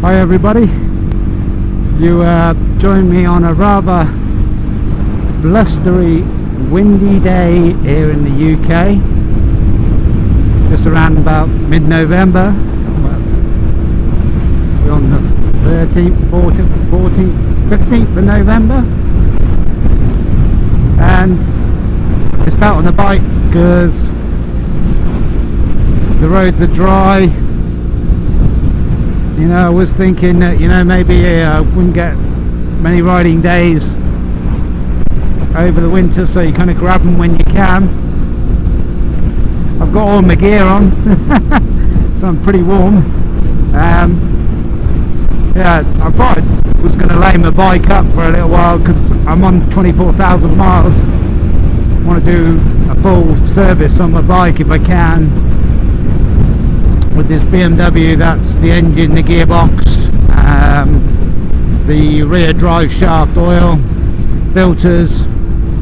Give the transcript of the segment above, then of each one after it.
Hi everybody, you join me on a rather blustery, windy day here in the UK, just around about mid-November. We're on the 13th, 14th, 14th, 15th of November, and just out on the bike because the roads are dry. You know, I was thinking that, you know, maybe I wouldn't get many riding days over the winter, so you kind of grab them when you can. I've got all my gear on, so I'm pretty warm. Yeah, I thought I was going to lay my bike up for a little while because I'm on 24,000 miles. I want to do a full service on my bike if I can. With this BMW, that's the engine, the gearbox, the rear drive shaft oil, filters,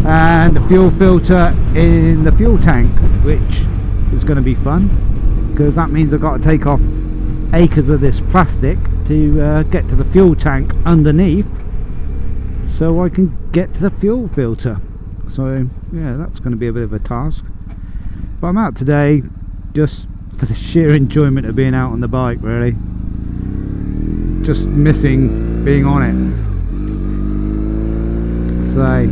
and the fuel filter in the fuel tank, which is going to be fun because that means I've got to take off acres of this plastic to get to the fuel tank underneath, so I can get to the fuel filter. So yeah, that's going to be a bit of a task, but I'm out today just for the sheer enjoyment of being out on the bike, really. Just missing being on it. So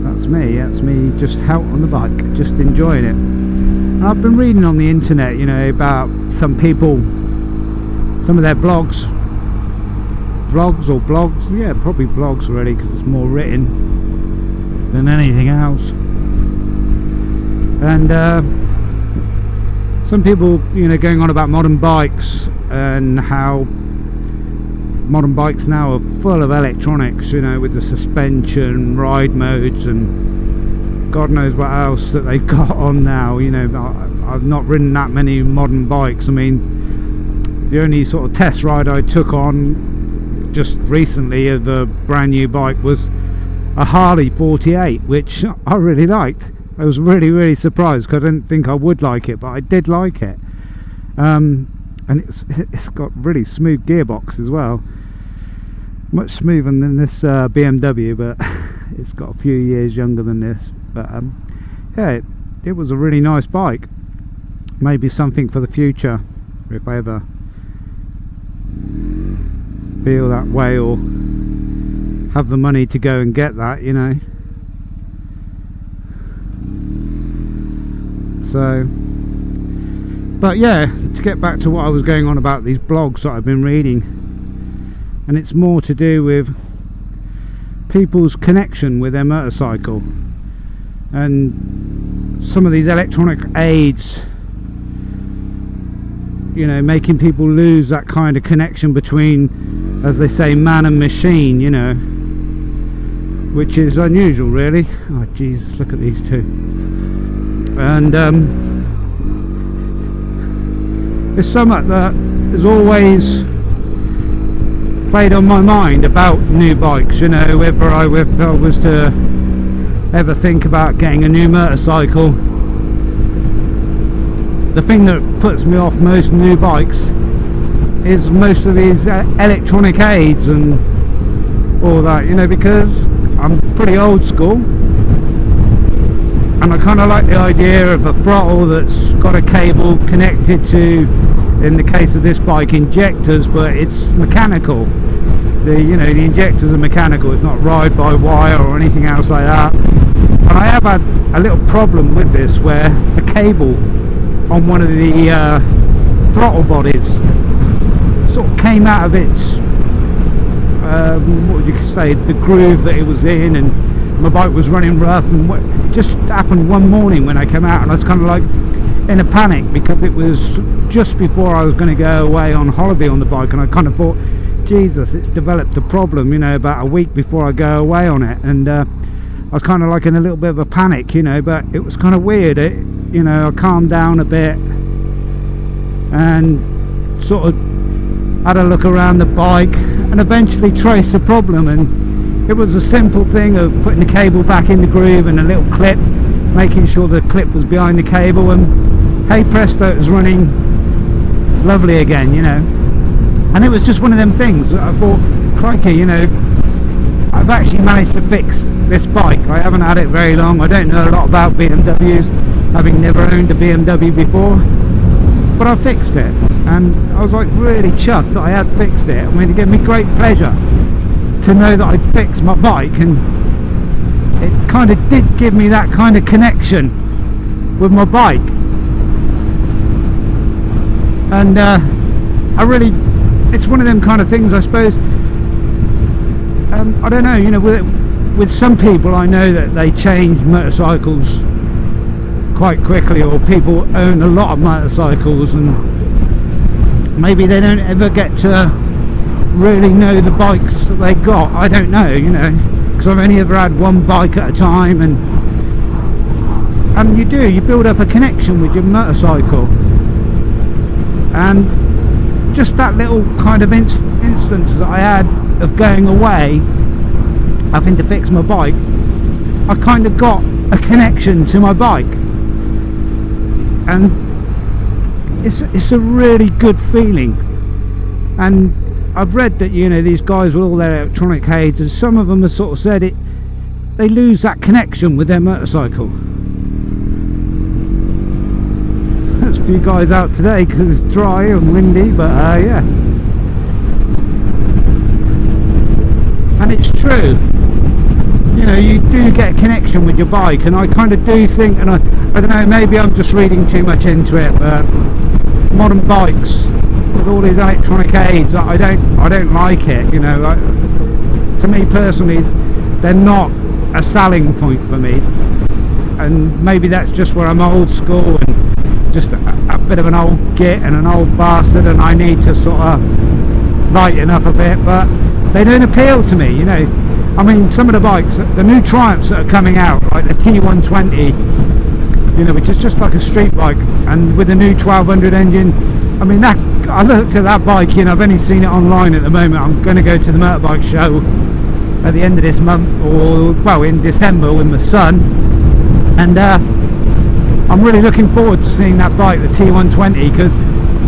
that's me just out on the bike, just enjoying it. And I've been reading on the internet, you know, about some people, some of their blogs, yeah, probably blogs really, because it's more written than anything else. And some people, you know, going on about modern bikes and how modern bikes now are full of electronics, you know, with the suspension, ride modes, and God knows what else that they've got on now. You know, I've not ridden that many modern bikes. I mean, the only sort of test ride I took on just recently of a brand new bike was a Harley 48, which I really liked. I was really surprised because I didn't think I would like it, but I did like it. And it's got really smooth gearbox as well, much smoother than this BMW, but it's got a few years younger than this. But yeah, it was a really nice bike. Maybe something for the future if I ever feel that way or have the money to go and get that, you know. So, but yeah, to get back to what I was going on about these blogs that I've been reading, and it's more to do with people's connection with their motorcycle and some of these electronic aids, you know, making people lose that kind of connection between, as they say, man and machine, you know, which is unusual really. Oh Jesus, look at these two. And it's something that has always played on my mind about new bikes, you know, whether I was to ever think about getting a new motorcycle. The thing that puts me off most new bikes is most of these electronic aids and all that, you know, because I'm pretty old school. And I kind of like the idea of a throttle that's got a cable connected to, in the case of this bike, injectors, but it's mechanical. The injectors are mechanical. It's not ride by wire or anything else like that. And I have had a little problem with this, where the cable on one of the throttle bodies sort of came out of its what would you say, the groove that it was in, and my bike was running rough. And what just happened one morning when I came out, and I was kind of like in a panic because it was just before I was going to go away on holiday on the bike, and I kind of thought, Jesus, it's developed a problem, you know, about a week before I go away on it. And I was kind of like in a little bit of a panic, you know, but it was kind of weird. You know, I calmed down a bit and sort of had a look around the bike and eventually traced the problem. And it was a simple thing of putting the cable back in the groove and a little clip, making sure the clip was behind the cable, and hey presto, it was running lovely again, you know. And it was just one of them things that I thought, crikey, you know, I've actually managed to fix this bike. I haven't had it very long. I don't know a lot about BMWs, having never owned a BMW before, but I fixed it, and I was like really chuffed that I had fixed it. I mean, it gave me great pleasure to know that I'd fixed my bike, and it kind of did give me that kind of connection with my bike. And it's one of them kind of things, I suppose. I don't know, you know, with some people I know that they change motorcycles quite quickly, or people own a lot of motorcycles and maybe they don't ever get to really know the bikes that they got. I don't know, you know, because I've only ever had one bike at a time, and you build up a connection with your motorcycle. And just that little kind of instance that I had of going away, having to fix my bike, I kind of got a connection to my bike, and it's a really good feeling. And I've read that, you know, these guys with all their electronic aids, and some of them have sort of said it, they lose that connection with their motorcycle. There's a few guys out today because it's dry and windy, but yeah. And it's true, you know, you do get a connection with your bike, and I kind of do think, and I don't know, maybe I'm just reading too much into it, but modern bikes with all these electronic aids, I don't like it, you know. To me personally, they're not a selling point for me, and maybe that's just where I'm old school and just a bit of an old git and an old bastard, and I need to sort of lighten up a bit, but they don't appeal to me, you know. I mean, some of the bikes, the new Triumphs that are coming out, like the T120, you know, which is just like a street bike, and with the new 1200 engine, I mean, that, I looked at that bike, you know, I've only seen it online at the moment. I'm going to go to the motorbike show at the end of this month, or, well, in December with my son, and I'm really looking forward to seeing that bike, the T120, because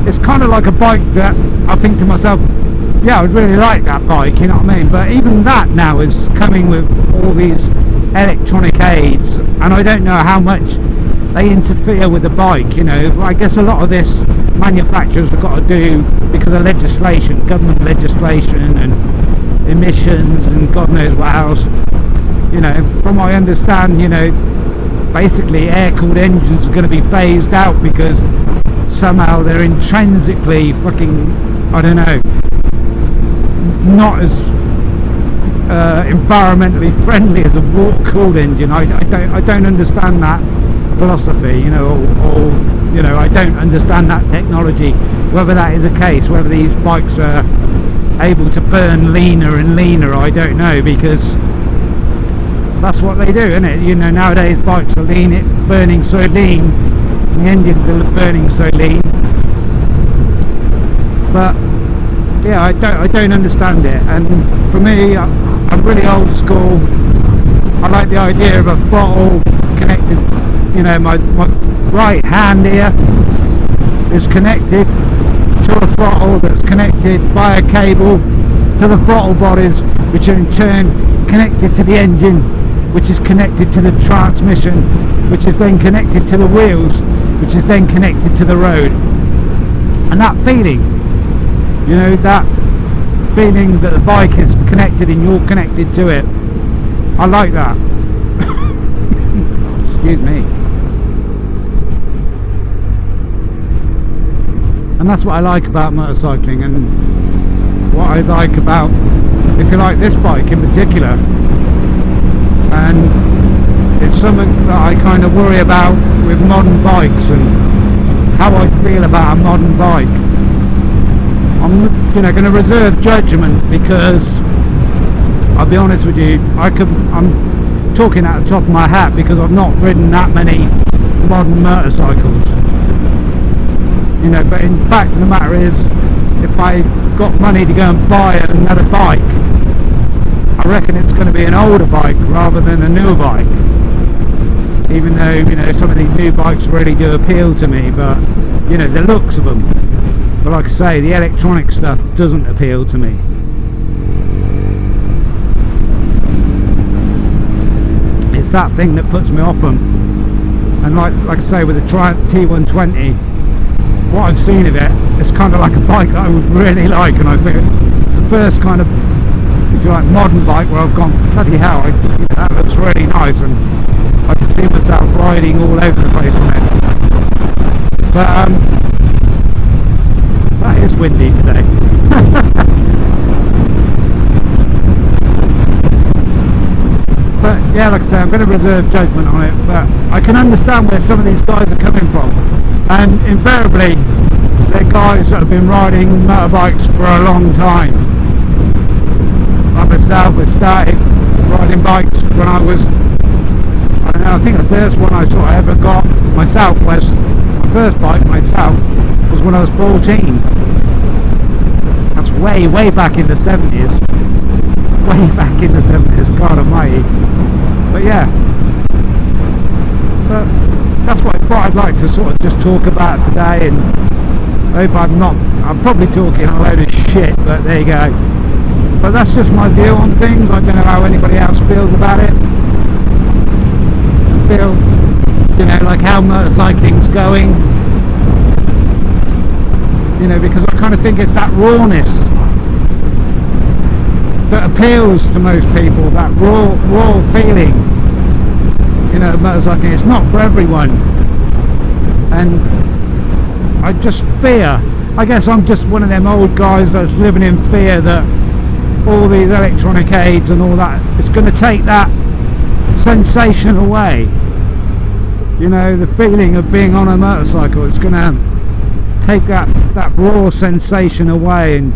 it's kind of like a bike that I think to myself, yeah, I would really like that bike, you know what I mean? But even that now is coming with all these electronic aids, and I don't know how much they interfere with the bike, you know. I guess a lot of this manufacturers have got to do because of legislation, government legislation and emissions and God knows what else. You know, from what I understand, you know, basically air-cooled engines are going to be phased out because somehow they're intrinsically fucking, I don't know, not as environmentally friendly as a water-cooled engine. I don't understand that philosophy, you know, or you know, I don't understand that technology, whether that is the case, whether these bikes are able to burn leaner and leaner, I don't know, because that's what they do, isn't it? You know, nowadays bikes are burning so lean, the engines are burning so lean, but yeah, I don't understand it. And for me, I'm really old school. I like the idea of a throttle connected, you know, my right hand here is connected to a throttle that's connected by a cable to the throttle bodies, which are in turn connected to the engine, which is connected to the transmission, which is then connected to the wheels, which is then connected to the road. And that feeling, you know, that feeling that the bike is connected and you're connected to it, I like that. Excuse me. And that's what I like about motorcycling, and what I like about, if you like, this bike in particular. And it's something that I kind of worry about with modern bikes and how I feel about a modern bike. I'm, you know, going to reserve judgment, because I'll be honest with you, I'm talking out the top of my hat because I've not ridden that many modern motorcycles, you know. But in fact of the matter is, if I got money to go and buy another bike, I reckon it's going to be an older bike rather than a newer bike, even though, you know, some of these new bikes really do appeal to me. But you know, the looks of them, But like I say, the electronic stuff doesn't appeal to me. It's that thing that puts me off them. And like I say, with the Triumph T120, what I've seen of it, it's kind of like a bike that I would really like, and I think it's the first kind of, if you like, modern bike where I've gone, bloody hell, that looks really nice, and I can see myself riding all over the place on it. But that is windy today. But yeah, like I say, I'm going to reserve judgment on it, but I can understand where some of these guys are coming from, and invariably they're guys that have been riding motorbikes for a long time. Like myself, I started riding bikes when I was, I don't know, I think the first one I sort of ever got myself was, my first bike myself was when I was 14. That's way back in the 70s. Way back in the 70s, God almighty. But yeah, but that's what I thought I'd like to sort of just talk about today, and I hope I'm probably talking a load of shit, but there you go. But that's just my view on things. I don't know how anybody else feels about it. I feel, you know, like how motorcycling's going, you know, because I kind of think it's that rawness that appeals to most people, that raw feeling, you know, motorcycling. It's not for everyone, and I just fear, I guess I'm just one of them old guys that's living in fear that all these electronic aids and all that, it's going to take that sensation away, you know, the feeling of being on a motorcycle. It's going to take that raw sensation away, and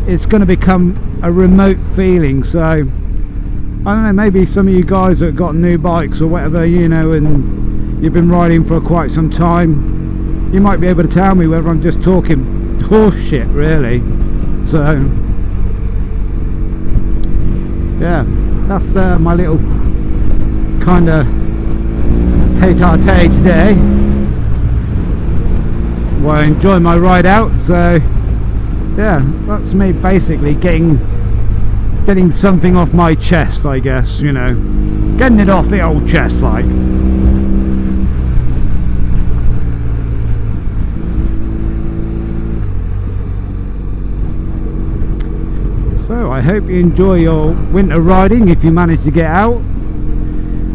it's going to become a remote feeling. So I don't know, maybe some of you guys that have got new bikes or whatever, you know, and you've been riding for quite some time, you might be able to tell me whether I'm just talking horse shit, really. So yeah, that's my little kind of tete-a-tete today. Well, I enjoy my ride out, so yeah, that's me basically getting something off my chest, I guess, you know, getting it off the old chest, like. So I hope you enjoy your winter riding if you manage to get out.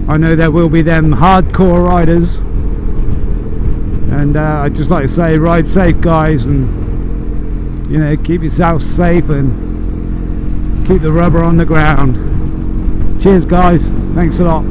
I know there will be them hardcore riders, and I'd just like to say, ride safe, guys, and you know, keep yourself safe and keep the rubber on the ground. Cheers, guys, thanks a lot.